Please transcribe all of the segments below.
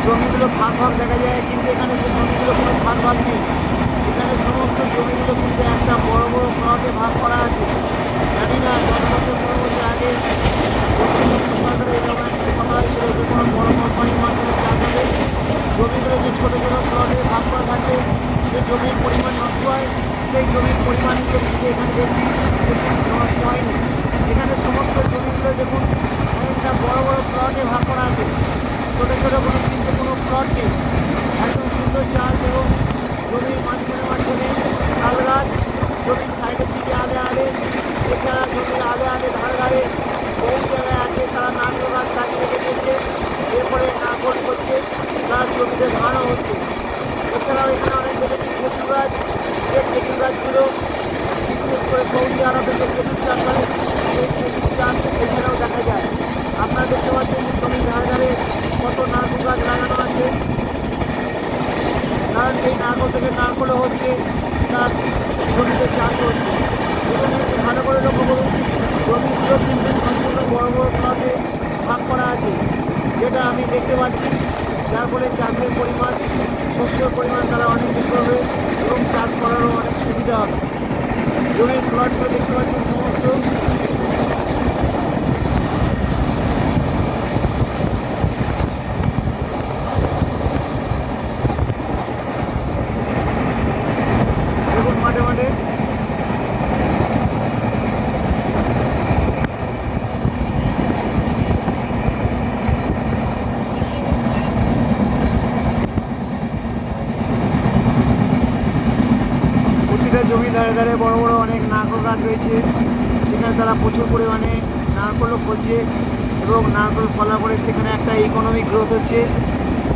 জমিগুলো ভাগ ভাগ দেখা যায়, কিন্তু এখানে সেই জমিগুলো কোনো ভাগ ভাগ নেই। এখানে সমস্ত জমিগুলো কিন্তু একটা বড় বড় প্লটে ভাগ করা আছে। জানি না 10 বছর 15 বছর আগে পশ্চিমবঙ্গ সরকারের এরকম একটা কথা হয়েছিল যে কোনো বড় কোম্পানির মাধ্যমে চাষ হবে, জমিগুলো যে ছোটো ছোটো প্লটে ভাগ করা থাকবে, যে জমির পরিমাণ নষ্ট হয় সেই জমির পরিমাণগুলো কিন্তু এখানে দেখছি নষ্ট হয়নি। এখানে সমস্ত জমিগুলো দেখুন অনেকটা বড় বড় প্লটে ভাগ করা আছে, ছোটো ছোটো কোনো প্লট নেই। একদম সুন্দর চাষ এবং জমির মাঝখানে মাঝখানে তাল গাছ, জমির সাইডের দিকে আলে আলে, এছাড়া জমির আলে আলে ধারে ধারে বহু জায়গায় আছে তারা নারকেল গাছ লাগিয়ে রেখেছে, এরপরে নারকল করছে, গাছ জমিতে ধানও হচ্ছে। এছাড়াও এখানে অনেক দেখেছি খেজুর গাছ, যে খেজুর গাছগুলো বিশেষ করে সৌদি আরবে যে খেজুর চাষ হয় সেই খেজুর চাষ এখানেও দেখা যায়। আপনারা দেখতে পাচ্ছেন যে জমির ধারে ধারে কত নারকেল গাছ লাগানো আছে, কারণ এই নারকল থেকে নারকলও হচ্ছে, তার জমিতে চাষ হচ্ছে। এবং একটু ভালো করে লক্ষ্য করুন, জমিগুলো কিন্তু সম্পূর্ণ বড় বড় প্লটে ভাগ করা আছে, যেটা আমি দেখতে পাচ্ছি, যার ফলে চাষের পরিমাণ, শস্যের পরিমাণ তারা অনেক বেশি হবে এবং চাষ করারও অনেক সুবিধা হবে। জমির প্লটগুলো দেখতে পাচ্ছেন সমস্ত দেখুন মাঠে মাঠে প্রতিটা জমি ধারে ধারে বড় বড় অনেক নারকেল গাছ রয়েছে, সেখানে তারা প্রচুর পরিমাণে নারকেলও ফলছে এবং নারকেল ফলার পরে সেখানে একটা ইকোনমিক গ্রোথ হচ্ছে।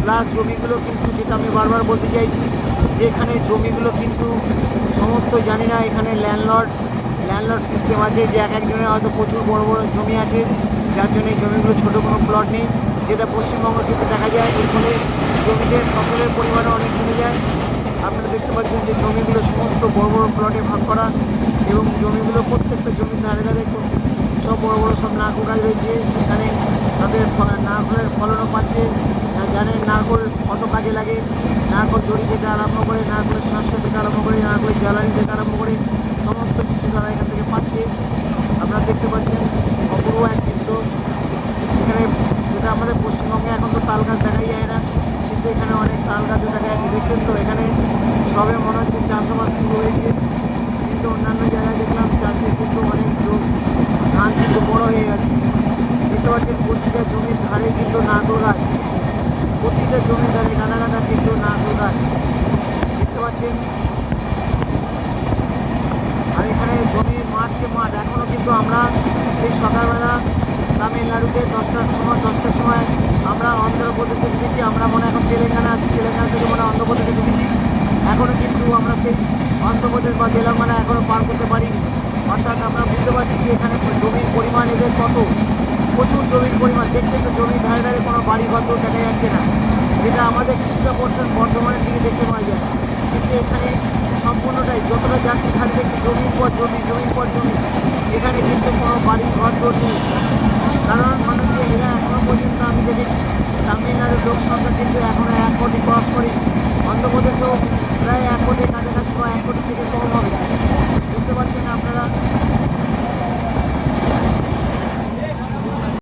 প্লাস জমিগুলো কিন্তু, যেটা আমি বারবার বলতে চাইছি, যে এখানে জমিগুলো কিন্তু সমস্ত, জানি না এখানে ল্যান্ডলর্ড সিস্টেম আছে, যে এক একজনের হয়তো প্রচুর বড় বড় জমি আছে, যার জন্য এই জমিগুলো ছোটো কোনো প্লট নেই, যেটা পশ্চিমবঙ্গ থেকে দেখা যায়। এর ফলে জমিতে ফসলের পরিমাণও অনেক কমে যায়। আপনারা দেখতে পাচ্ছেন যে জমিগুলো সমস্ত বড় বড় প্লটে ভাগ করা এবং জমিগুলো প্রত্যেকটা জমির ধারে ধারে সব বড় বড় সব নারকেল গাছ রয়েছে। এখানে তাদের নারকেলের ফলনও পাচ্ছে। জানেন নারকেল কত কাজে লাগে, নারকেল দড়ি থেকে আরম্ভ করে, নারকেলের শস্য থেকে আরম্ভ করে, নারকেলের জ্বালানি থেকে আরম্ভ করে সমস্ত কিছু তারা এখান থেকে পাচ্ছে। আপনারা দেখতে পাচ্ছেন অপূর্ব এক দৃশ্য। এখানে যেটা আমাদের পশ্চিমবঙ্গে এখন তো তাল গাছ দেখাই যায় না, কিন্তু এখানে অনেক তাল গাছও দেখা যাচ্ছে। দেখছেন তো এখানে সবে মনে হচ্ছে চাষাবাদ শুরু হয়েছে, কিন্তু অন্যান্য জায়গায় দেখলাম চাষের কিন্তু অনেক ধান কিন্তু বড় হয়ে গেছে। দেখতে পাচ্ছেন প্রতিটা জমির ধারে কিন্তু নারকেল গাছ, প্রতিটা জমির ধারে গাদা গাদা কিন্তু নারকেল গাছ দেখতে পাচ্ছেন। আর এখানে জমির মাঠকে মাঠ এখনও কিন্তু আমরা সেই সকালবেলা তামিলনাড়ুতে 10টার সময় আমরা অন্ধ্রপ্রদেশে ঢুকেছি, আমরা মনে এখন তেলেঙ্গানা আছি, তেলেঙ্গানা থেকে মনে অন্ধ্রপ্রদেশে ঢুকেছি। এখনও কিন্তু আমরা সেই অন্ধ্রপ্রদেশ বা তেলেঙ্গানা এখনও পার করতে পারিনি। অর্থাৎ আমরা বুঝতে পারছি যে এখানে জমির পরিমাণ এদের কত, প্রচুর জমির পরিমাণ। দেখছেন তো জমির ধারে ধারে কোনো বাড়ি ঘর দেখা যাচ্ছে না, যেটা আমাদের কিছুটা পোর্শন বর্ধমানের দিকে দেখতে পাওয়া যায়। কিন্তু এখানে সম্পূর্ণটাই যতটা যাচ্ছে এখানে দেখছি জমির পর জমি, জমির পর জমি। এখানে কিন্তু কোনো বাড়ি ঘর নেই, কারণ মনে হচ্ছে এরা এখনও পর্যন্ত আমি দেখেছি তামিলনাড়ুর লোক সংখ্যা কিন্তু এখনও 1 কোটি ক্রস করেনি। অন্ধ্রপ্রদেশেও প্রায় 1 কোটির কাছাকাছি বা 1 কোটি থেকে